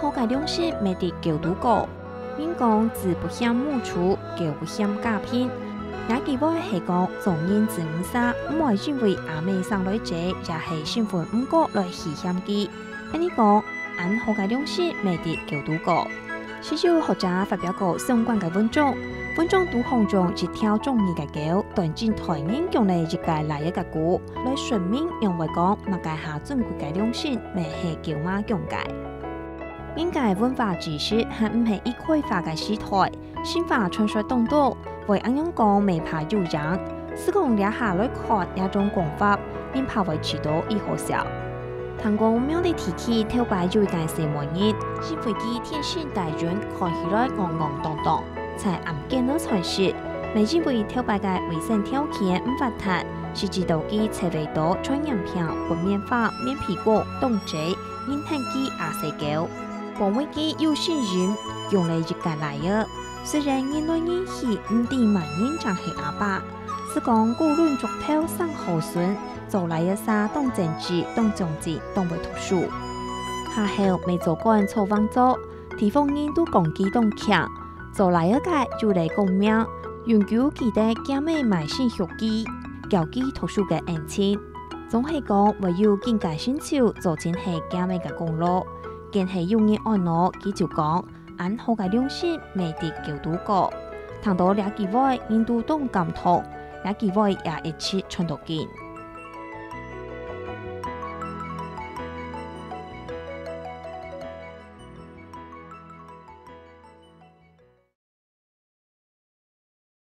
好嘅良心未得狗肚狗。因讲子不嫌母醜，狗不嫌家貧。也幾位係講做人子者唔會因為阿妹生女仔，也係身份唔高來欺嫌佢。安尼講，按好嘅良心未得狗肚狗。是有學者發表過相關嘅文章，文章都形容一條中意嘅狗，斷盡台面用嚟一個來一個股，來說明認為講物界下尊貴嘅良心，未係狗媽用嘅。應該文化知識係唔係一塊化嘅時代，先化傳說當道。為安樣講未怕有人，是講掠下來看一種講法，便怕為知道以好笑。聽講廟裡提起頭擺有一間什麼人，是飛機天線大人看起來戇戇當當，才暗見了傳說。未認為頭擺嘅衛生條件唔發達，是知道佢車尾刀穿洋片、混棉花、面皮果、凍劑，因聽佢阿細狗，講為佢有信任，用嚟一個來嘅。雖然人來人去唔知萬人將係阿爸，是講古論族頭生後孫，做來嘅沙當政治、當政治、當為讀書。下後未做官做幫做，地方人都講佢當強，做來嘅界就嚟講命，永久記得家妹埋線學記，教佢讀書嘅恩情。總係講唯有見解新潮，做真係家妹嘅功勞。見係有人按我，佢就講。按好嘅良心未得狗肚狗，聽到兩幾位人都懂感動，兩幾位也一起傳到見。